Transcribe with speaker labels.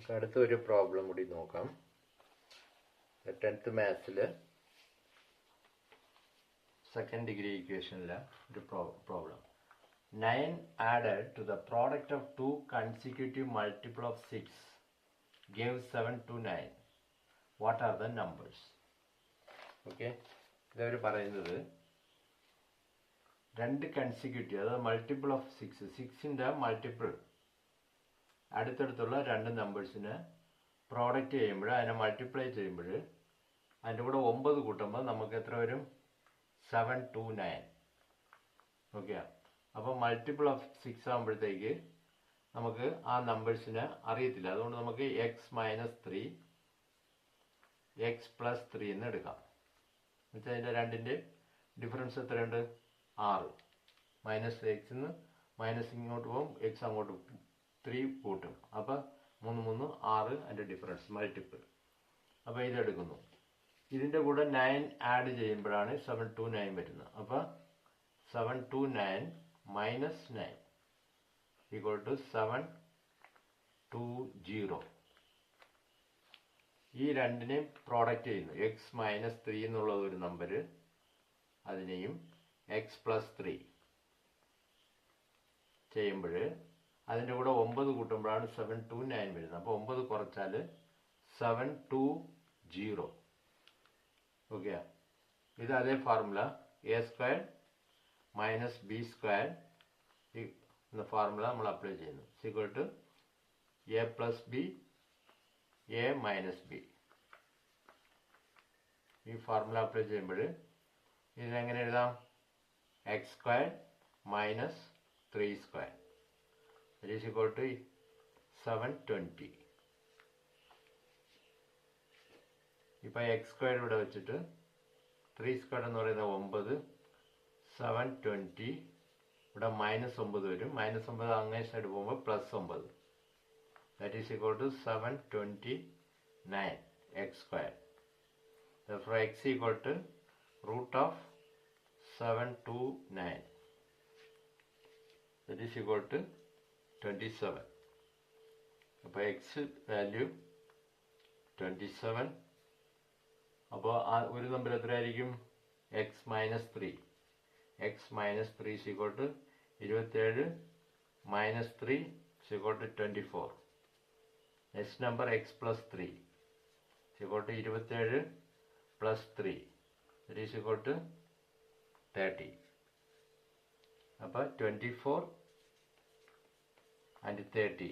Speaker 1: നമുക്ക് അടുത്തൊരു പ്രോബ്ലം കൂടി നോക്കാം. 10th മാത്സിൽ സെക്കൻഡ് ഡിഗ്രി ഇക്വേഷനിലെ ഒരു problem. 9 added to the product of two consecutive multiple of 6 gives 7 to 9. What are the numbers? Okay, ഇതവർ പറയുന്നത് രണ്ട് കൺസിക്യൂട്ടീവ്, അതായത് മൾട്ടിപ്പിൾ ഓഫ് 6ന്റെ മൾട്ടിപ്പിൾ അടുത്തടുത്തുള്ള രണ്ട് നമ്പേഴ്സിന് പ്രോഡക്റ്റ് ചെയ്യുമ്പോൾ, അതിനെ മൾട്ടിപ്ലൈ ചെയ്യുമ്പോൾ അതിൻ്റെ കൂടെ 9 കൂട്ടുമ്പോൾ നമുക്ക് എത്ര വരും? 7 to 9. ഓക്കെ, അപ്പോൾ മൾട്ടിപ്പിൾ ഓഫ് 6 ആകുമ്പോഴത്തേക്ക് നമുക്ക് ആ നമ്പേഴ്സിനെ അറിയത്തില്ല. അതുകൊണ്ട് നമുക്ക് x-3 x+3 എന്ന് എടുക്കാം. എന്നുവെച്ചാൽ അതിൻ്റെ രണ്ടിൻ്റെ ഡിഫറൻസ് എത്രയുണ്ട്? 6. മൈനസ് എക്സിന്ന് മൈനസ് ഇങ്ങോട്ട് പോകും, എക്സ് അങ്ങോട്ട് 3 കൂട്ടും. അപ്പോൾ 3 3 6 അതിൻ്റെ ഡിഫറൻസ് മൾട്ടിപ്പിൾ. അപ്പോൾ ഇതെടുക്കുന്നു. ഇതിൻ്റെ കൂടെ 9 ആഡ് ചെയ്യുമ്പോഴാണ് 7 to 9 വരുന്നത്. അപ്പോൾ 7 to 9 minus 9 equal to 7 to 0. ഈ രണ്ടിനെയും പ്രോഡക്റ്റ് ചെയ്യുന്നു. x-3 എന്നുള്ള ഒരു നമ്പർ, അതിനെയും x+3 ചെയ്യുമ്പോൾ അതിൻ്റെ കൂടെ 9 കൂട്ടുമ്പോഴാണ് 7 to 9 വരുന്നത്. അപ്പോൾ 9 കുറച്ചാൽ 7 to 0. ഓക്കെ, ഇത് അതേ ഫോർമുല a² - b² എന്ന ഫോർമുല നമ്മൾ അപ്ലൈ ചെയ്യുന്നു. Equal to a+b a-b. ഈ ഫോർമുല അപ്ലൈ ചെയ്യുമ്പോൾ ഇതിനെങ്ങനെ എഴുതാം? x² - 3² that is equal to 720. ഇപ്പോൾ x² ഇവിടെ വെച്ചിട്ട് 3² എന്ന് പറയുന്നത് 9, 720 ഇവിടെ -9 വരും. -9 അങ്ങേ സൈഡ് പോകുമ്പോൾ +9. that is equal to 729 x². therefore x equal to root of 729. that is equal to 27. അപ്പോൾ എക്സ് വാല്യൂ 27. അപ്പോൾ ഒരു നമ്പർ എത്രയായിരിക്കും? x-3. x-3 is equal to 27 - 3 is equal to 24. next number x+3 is equal to 27 plus 3 that is equal to 30. അപ്പോൾ 24 and 30